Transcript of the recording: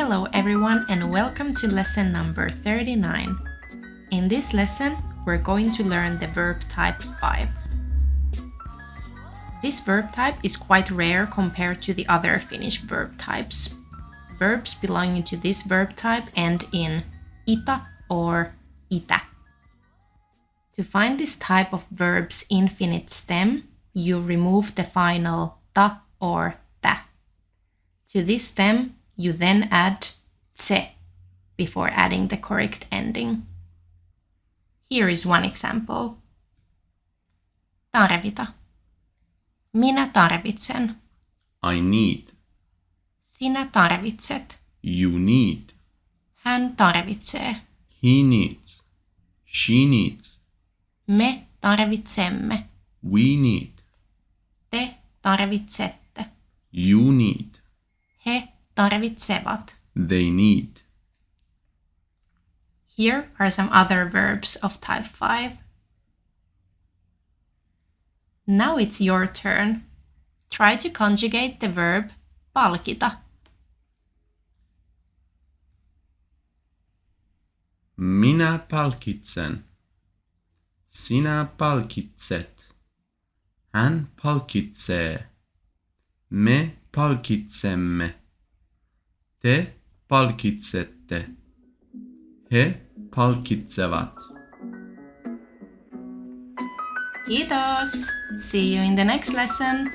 Hello everyone and welcome to lesson number 39. In this lesson, we're going to learn the verb type 5. This verb type is quite rare compared to the other Finnish verb types. Verbs belonging to this verb type end in ita or itä. To find this type of verbs infinite stem, you remove the final ta or tä. To this stem, you then add tse before adding the correct ending. Here is one example. Tarvita. Minä tarvitsen. I need. Sinä tarvitset. You need. Hän tarvitsee. He needs. She needs. Me tarvitsemme. We need. Te tarvitsette. You need. He tarvitsevat. They need. Here are some other verbs of type 5. Now it's your turn. Try to conjugate the verb palkita. Minä palkitsen. Sinä palkitset. Hän palkitsee. Me palkitsemme. Te palkitsette. He palkitsevat. Kiitos! See you in the next lesson!